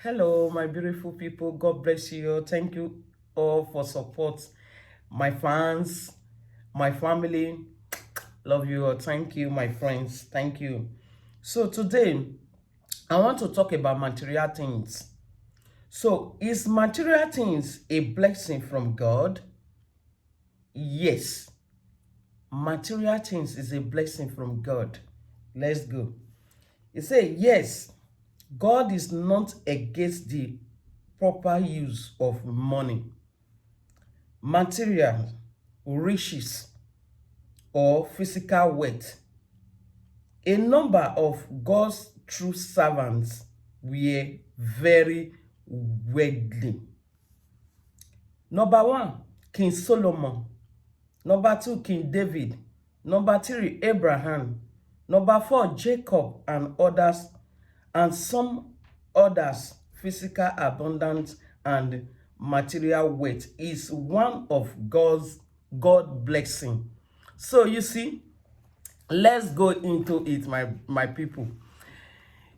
Hello, my beautiful people. God bless you. Thank you all for support. My fans, my family, love you all. Thank you, my friends. Thank you. So today, I want to talk about material things. So, is material things a blessing from God? Yes, material things is a blessing from God. Let's go. You say, yes, God is not against the proper use of money, material, riches, or physical wealth. A number of God's true servants were very wealthy. Number one, King Solomon. Number two, King David. Number three, Abraham. Number four, Jacob and others, and some others. Physical abundance and material wealth is one of God blessing. So you see, let's go into it, my people.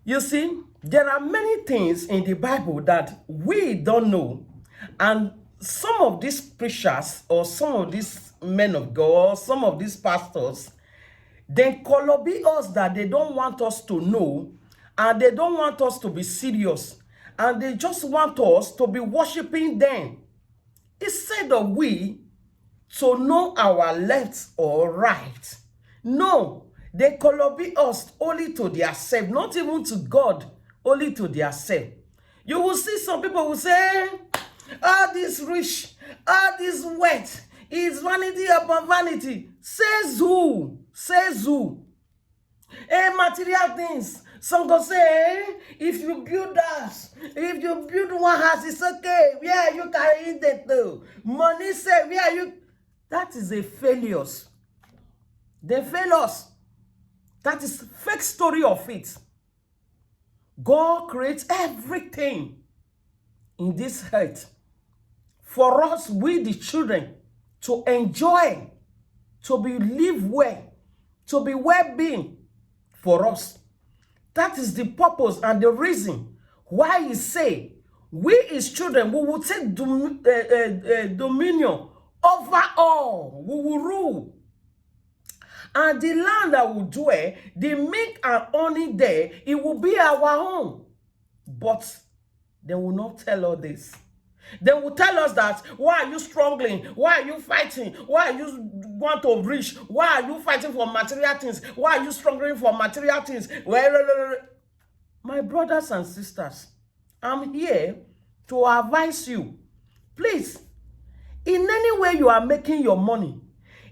You see, there are many things in the Bible that we don't know, and some of these preachers or some of these men of God, some of these pastors, they be us that they don't want us to know, and they don't want us to be serious, and they just want us to be worshiping them instead of we to know our left or right. No, they be us only to their self, not even to God, only to their self. You will see some people will say, all this rich, all this wealth is vanity upon vanity. Says who? Says who? Material things. Some go say, if you build house, if you build one house, it's okay. Where are you carrying that though? Money say, where are you? That is a failure. They fail us. That is fake story of it. God creates everything in this earth for us, we the children, to enjoy, to be live well, to be well-being for us. That is the purpose and the reason why he say we his children, we will take dominion over all. We will rule. And the land that will dwell, the milk and honey there, it will be our home. But they will not tell us this. They will tell us that, why are you struggling? Why are you fighting? Why are you want to reach? Why are you fighting for material things? Why are you struggling for material things? My brothers and sisters, I'm here to advise you. Please, in any way you are making your money,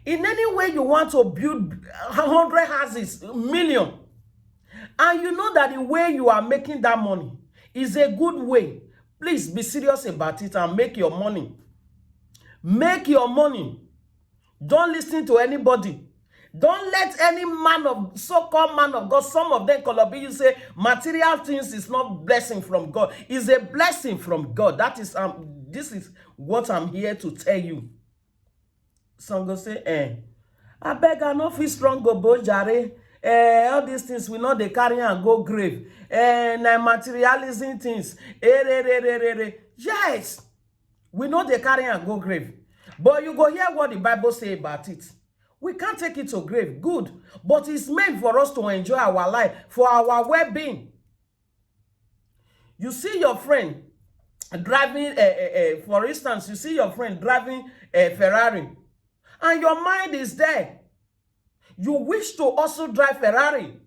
in any way you want to build 100 houses, million, and you know that the way you are making that money is a good way, please be serious about it and make your money. Make your money. Don't listen to anybody. Don't let any man of so-called man of God, some of them be you say material things is not blessing from God. It's a blessing from God. That is this is what I'm here to tell you. Some go say, I beg I no feel strong go bojare. All these things we know they carry and go grave. Materialism things. Yes, we know they carry and go grave. But you go hear what the Bible say about it. We can't take it to grave. Good. But it's meant for us to enjoy our life, for our well-being. You see your friend driving, for instance, you see your friend driving a Ferrari, and your mind is there. You wish to also drive Ferrari.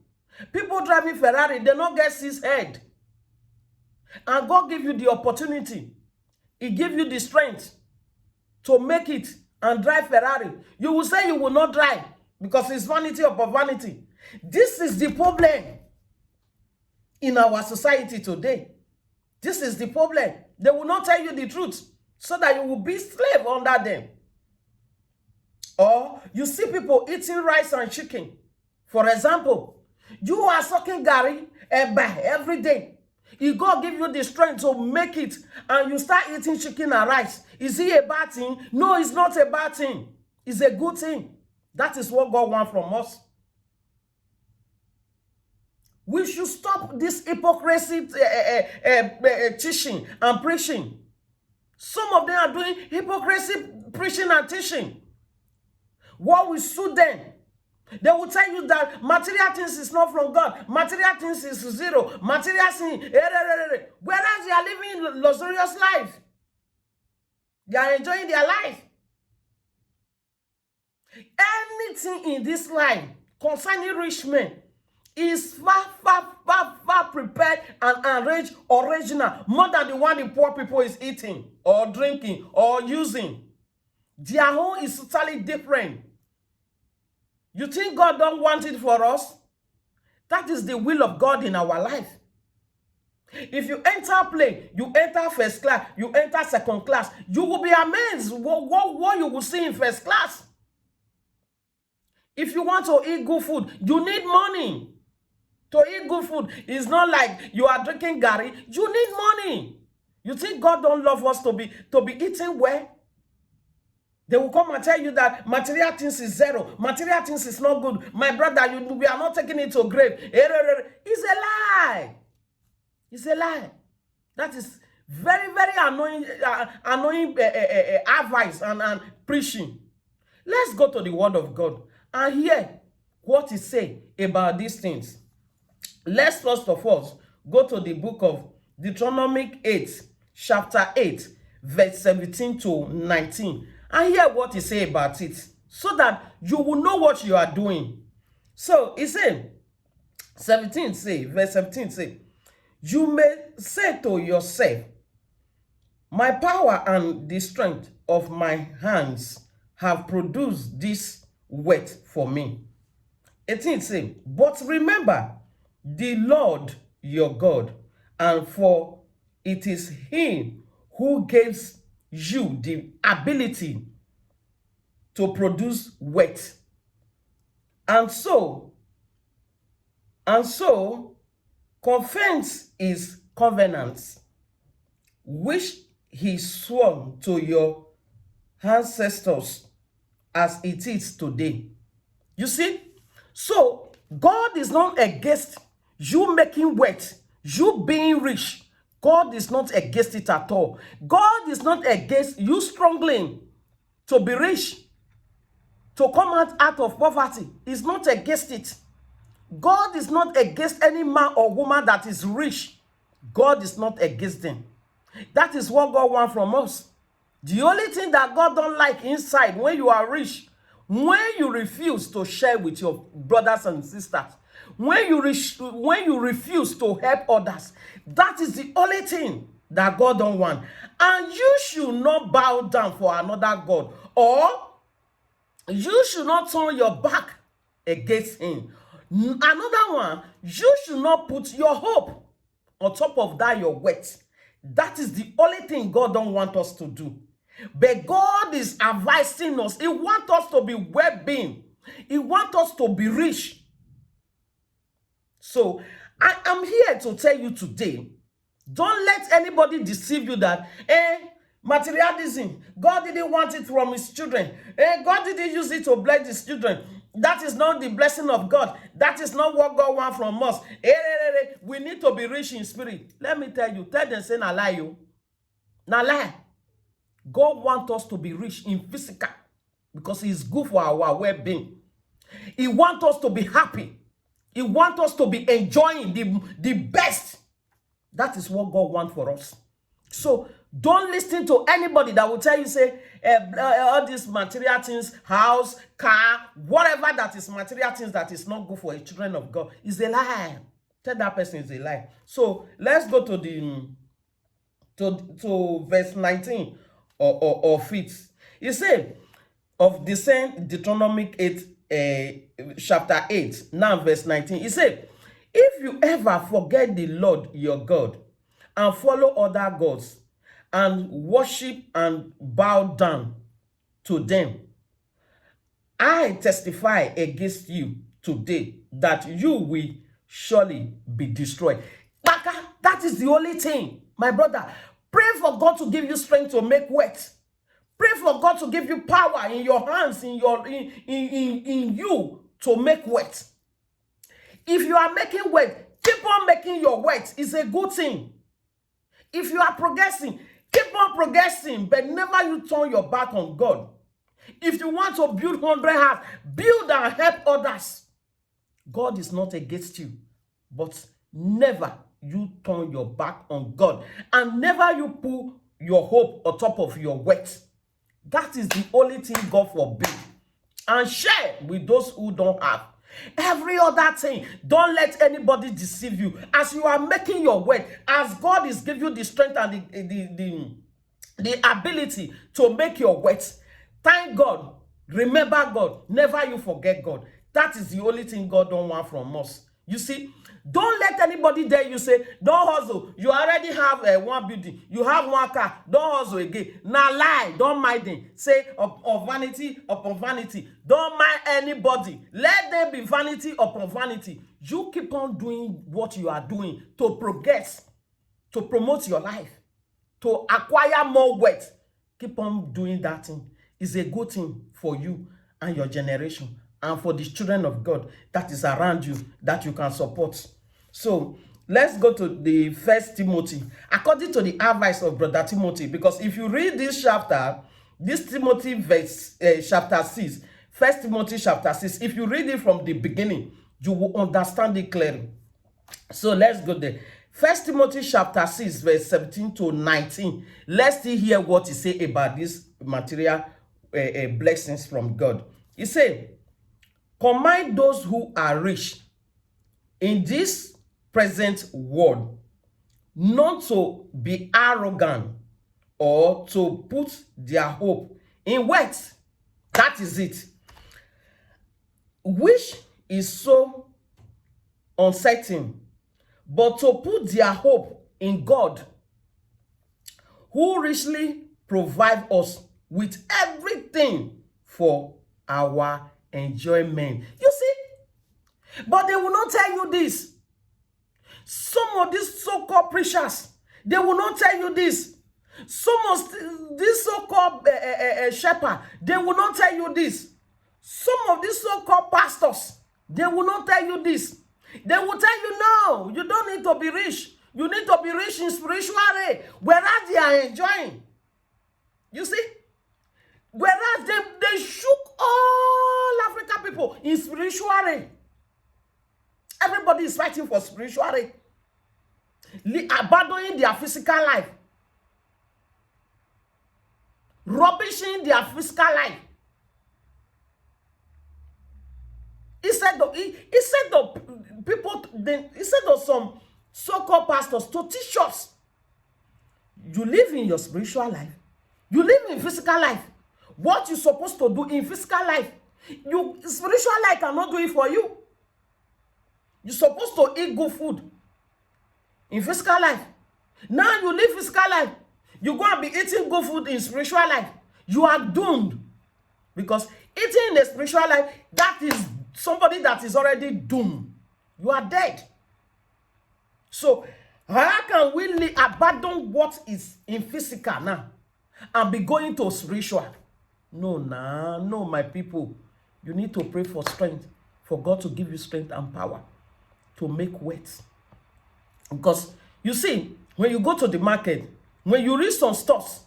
People driving Ferrari, they don't get his head. And God give you the opportunity. He give you the strength to make it and drive Ferrari. You will say you will not drive because it's vanity upon vanity. This is the problem in our society today. This is the problem. They will not tell you the truth so that you will be slave under them. Or you see people eating rice and chicken. For example, you are sucking gari every day. God give you the strength to make it, and you start eating chicken and rice. Is it a bad thing? No, it's not a bad thing. It's a good thing. That is what God wants from us. We should stop this hypocrisy teaching and preaching. Some of them are doing hypocrisy preaching and teaching. What will suit them? They will tell you that material things is not from God. Material things is zero. Material things, whereas they are living luxurious life. They are enjoying their life. Anything in this life concerning rich men is far prepared and arranged original, more than the one the poor people is eating or drinking or using. Their own is totally different. You think God don't want it for us? That is the will of God in our life. If you enter plane, you enter first class, you enter second class, you will be amazed what you will see in first class. If you want to eat good food, you need money. To eat good food, it's not like you are drinking gari. You need money. You think God don't love us to be eating well? They will come and tell you that material things is zero. Material things is not good. My brother, we are not taking it to grave. It's a lie. It's a lie. That is very annoying advice and preaching. Let's go to the word of God and hear what it says about these things. Let's first of all go to the book of Deuteronomy 8, chapter 8, verse 17 to 19, and hear what he says about it, so that you will know what you are doing. So he said, verse 17 say, you may say to yourself, my power and the strength of my hands have produced this wealth for me. 18 say, but remember the Lord your God, and for it is He who gives you the ability to produce wealth. And so confess His covenants, which He swore to your ancestors, as it is today. You see? So God is not against you making wealth, you being rich. God is not against it at all. God is not against you struggling to be rich, to come out of poverty. He's not against it. God is not against any man or woman that is rich. God is not against them. That is what God wants from us. The only thing that God don't like inside when you are rich, when you refuse to share with your brothers and sisters, when you refuse to help others, that is the only thing that God don't want. And you should not bow down for another God, or you should not turn your back against Him. Another one, you should not put your hope on top of that your wealth. That is the only thing God don't want us to do. But God is advising us. He wants us to be well-being. He wants us to be rich. So I am here to tell you today, don't let anybody deceive you that materialism, God didn't want it from His children. God didn't use it to bless His children. That is not the blessing of God. That is not what God wants from us. We need to be rich in spirit. Let me tell you, tell them, say, na lie you. Na lie. God wants us to be rich in physical because He is good for our well-being. He wants us to be happy. He wants us to be enjoying the best. That is what God wants for us. So don't listen to anybody that will tell you, say, all these material things, house, car, whatever that is material things that is not good for the children of God, is a lie. Tell that person it's a lie. So let's go to the to verse 19 of it. He said, of the same Deuteronomy 8, chapter 8, now verse 19. He said, if you ever forget the Lord your God and follow other gods and worship and bow down to them, I testify against you today that you will surely be destroyed. That is the only thing, my brother. Pray for God to give you strength to make wealth. Pray for God to give you power in your hands, in you to make wealth. If you are making wealth, keep on making your wealth. It's a good thing. If you are progressing, keep on progressing, but never you turn your back on God. If you want to build 100 houses, build and help others. God is not against you, but never you turn your back on God, and never you put your hope on top of your wealth. That is the only thing God forbid. And share with those who don't have. Every other thing, don't let anybody deceive you. As you are making your wealth, as God is giving you the strength and the ability to make your wealth, thank God, remember God, never you forget God. That is the only thing God don't want from us. You see, don't let anybody dare you say, don't hustle. You already have one building. You have one car. Don't hustle again. Now lie. Don't mind them. Say of vanity upon vanity. Don't mind anybody. Let there be vanity upon vanity. You keep on doing what you are doing to progress, to promote your life, to acquire more wealth. Keep on doing that thing. It's a good thing for you and your generation, and for the children of God that is around you, that you can support. So let's go to the First Timothy, according to the advice of Brother Timothy, because if you read this chapter, this Timothy verse chapter 6, First Timothy chapter 6, if you read it from the beginning, you will understand it clearly. So let's go there. First Timothy chapter 6, verse 17 to 19. Let's see hear what he say about this material blessings from God. He said, command those who are rich in this present world not to be arrogant or to put their hope in wealth. That is it. Which is so uncertain, but to put their hope in God, who richly provide us with everything for our enjoyment. You see? But they will not tell you this. Some of these so-called preachers, they will not tell you this. Some of these so-called shepherds, they will not tell you this. Some of these so-called pastors, they will not tell you this. They will tell you, no, you don't need to be rich. You need to be rich in spiritual way, whereas they are enjoying. You see? Whereas they shook all African people in spiritual way. Everybody is fighting for spiritual way, abandoning their physical life, rubbishing their physical life. He said of some so-called pastors to teach us, you live in your spiritual life, you live in physical life. What you're supposed to do in physical life, you spiritual life cannot do it for you. You're supposed to eat good food in physical life. Now you live physical life, you go and be eating good food in spiritual life. You are doomed, because eating in the spiritual life, that is somebody that is already doomed. You are dead. So how can we abandon what is in physical now and be going to spiritual? No, my people. You need to pray for strength, for God to give you strength and power to make wealth. Because you see, when you go to the market, when you reach some stores,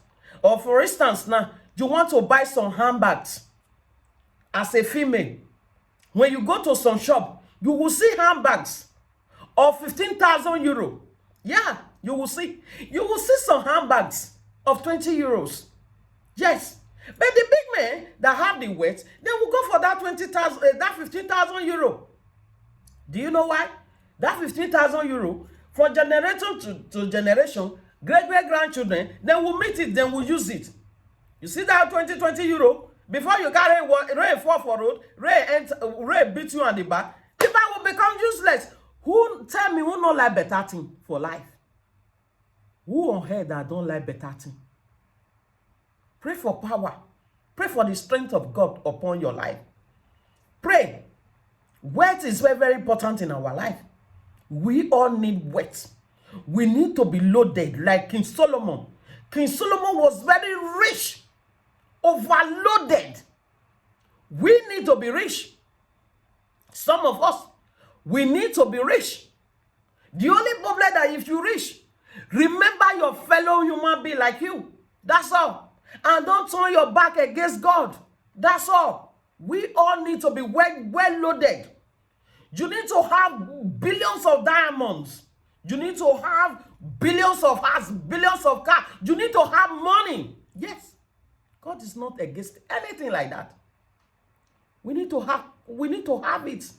or for instance now, you want to buy some handbags as a female, when you go to some shop, you will see handbags of 15,000 euro. Yeah, you will see some handbags of 20 euros. Yes. But the big men that have the weight, they will go for that 15,000 euro. Do you know why? That 15,000 euro, from generation to generation, great-grandchildren, they will meet it, they will use it. You see that 20 euro? Before you carry rain fall for road, rain beat you on the back will become useless. Tell me who not like better thing for life? Who on earth that don't like better thing? Pray for power. Pray for the strength of God upon your life. Pray. Wealth is very, very important in our life. We all need wealth. We need to be loaded like King Solomon. King Solomon was very rich, overloaded. We need to be rich. Some of us, we need to be rich. The only problem that if you rich, remember your fellow human being like you. That's all. And don't turn your back against God. That's all. We all need to be well loaded. You need to have billions of diamonds. You need to have billions of houses, billions of cars. You need to have money. Yes. God is not against anything like that. We need to have it.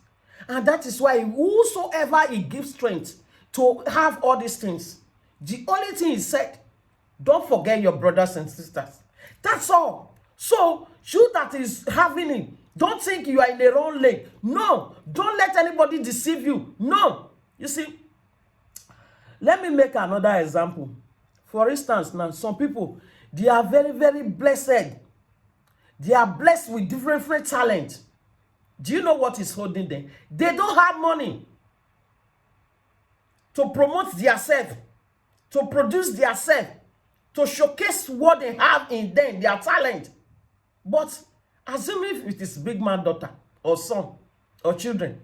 And that is why whosoever he gives strength to have all these things. The only thing he said, don't forget your brothers and sisters. That's all. So you that is having it, don't think you are in the wrong lane. No, don't let anybody deceive you. No. You see, let me make another example. For instance, now some people, they are very, very blessed. They are blessed with different talents. Do you know what is holding them? They don't have money to promote themselves, to produce themselves, to showcase what they have in them, their talent. But assuming it is big man daughter or son or children,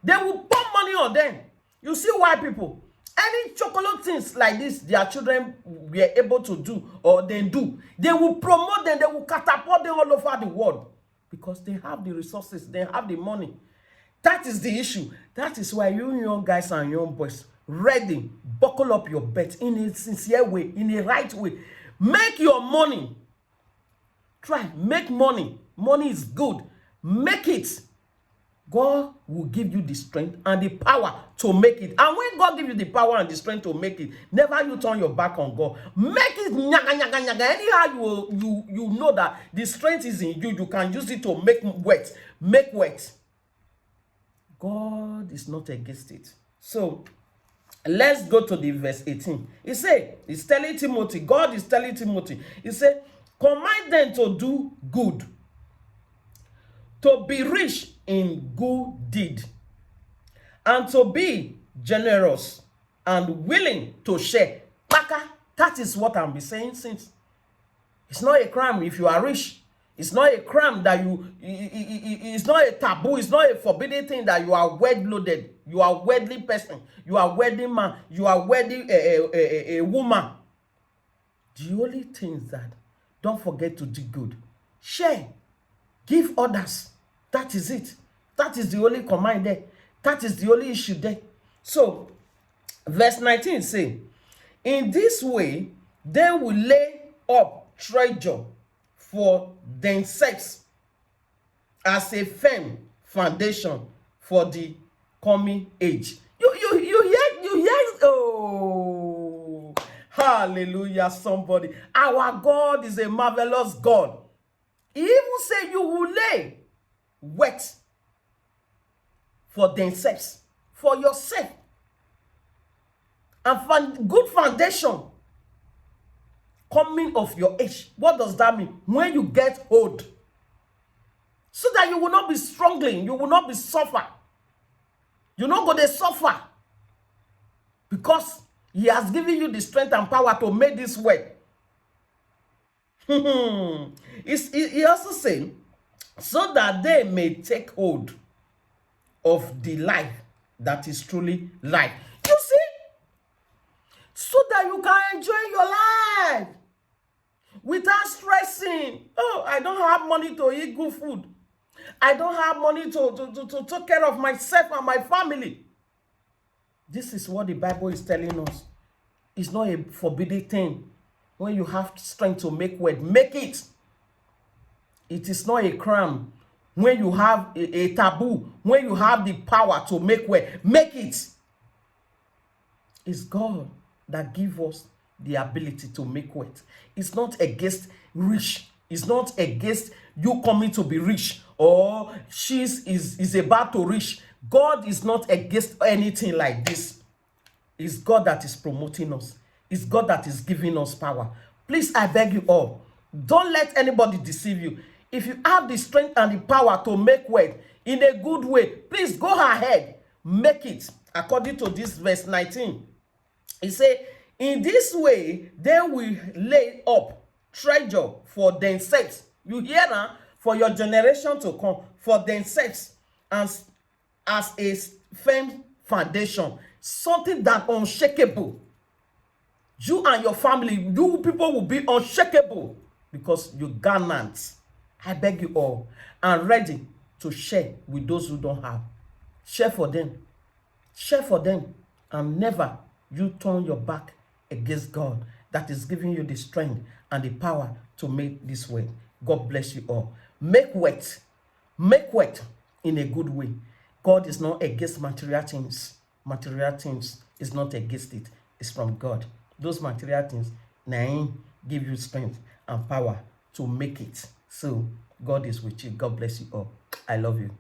they will put money on them. You see why people, any chocolate things like this their children were able to do or they do, they will promote them, they will catapult them all over the world because they have the resources, they have the money. That is the issue. That is why you young guys and young boys, ready, buckle up your bet in a sincere way, in a right way. Make your money. Try, make money. Money is good. Make it. God will give you the strength and the power to make it. And when God gives you the power and the strength to make it, never you turn your back on God. Make it nyaga, nyaga, nyaga. Anyhow, you know that the strength is in you. You can use it to make wet. Make wet. God is not against it. So, let's go to the verse 18. He said, he's telling Timothy, God is telling Timothy, he said, command them to do good, to be rich in good deed, and to be generous and willing to share. Baka, that is what I'm saying since. It's not a crime if you are rich. It's not a crime that it's not a taboo, it's not a forbidden thing that you are well-loaded. You are a worldly person. You are a worldly man. You are a woman. The only thing is that don't forget to do good. Share. Give others. That is it. That is the only command there. That is the only issue there. So, verse 19 says, in this way, they will lay up treasure for themselves as a firm foundation for the coming age. You hear, oh, hallelujah, somebody. Our God is a marvelous God. He even say you will lay wet for themselves, for yourself, and for good foundation coming of your age. What does that mean? When you get old, so that you will not be struggling, you will not be suffer. You're not going to suffer because he has given you the strength and power to make this work. He also said, so that they may take hold of the life that is truly life. You see? So that you can enjoy your life without stressing. Oh, I don't have money to eat good food. I don't have money to take care of myself and my family. This is what the Bible is telling us. It's not a forbidden thing. When you have strength to make wealth, make it. It is not a crime. When you have a taboo, when you have the power to make wealth, make it. It's God that gives us the ability to make wealth. It's not against rich. It's not against you coming to be rich or she is about to reach. God is not against anything like this. It's God that is promoting us. It's God that is giving us power. Please, I beg you all, don't let anybody deceive you. If you have the strength and the power to make wealth in a good way, please go ahead, make it. According to this verse 19, it says, in this way, they will lay up treasure for themselves. You hear that? For your generation to come, for themselves, as a firm foundation. something that unshakable. You and your family, you people will be unshakable because you garnants. I beg you all, and ready to share with those who don't have. Share for them. Share for them. And never you turn your back against God that is giving you the strength and the power to make this way. God bless you all. Make weight. Make weight in a good way. God is not against material things. Material things is not against it. It's from God. Those material things, Naim, give you strength and power to make it. So God is with you. God bless you all. I love you.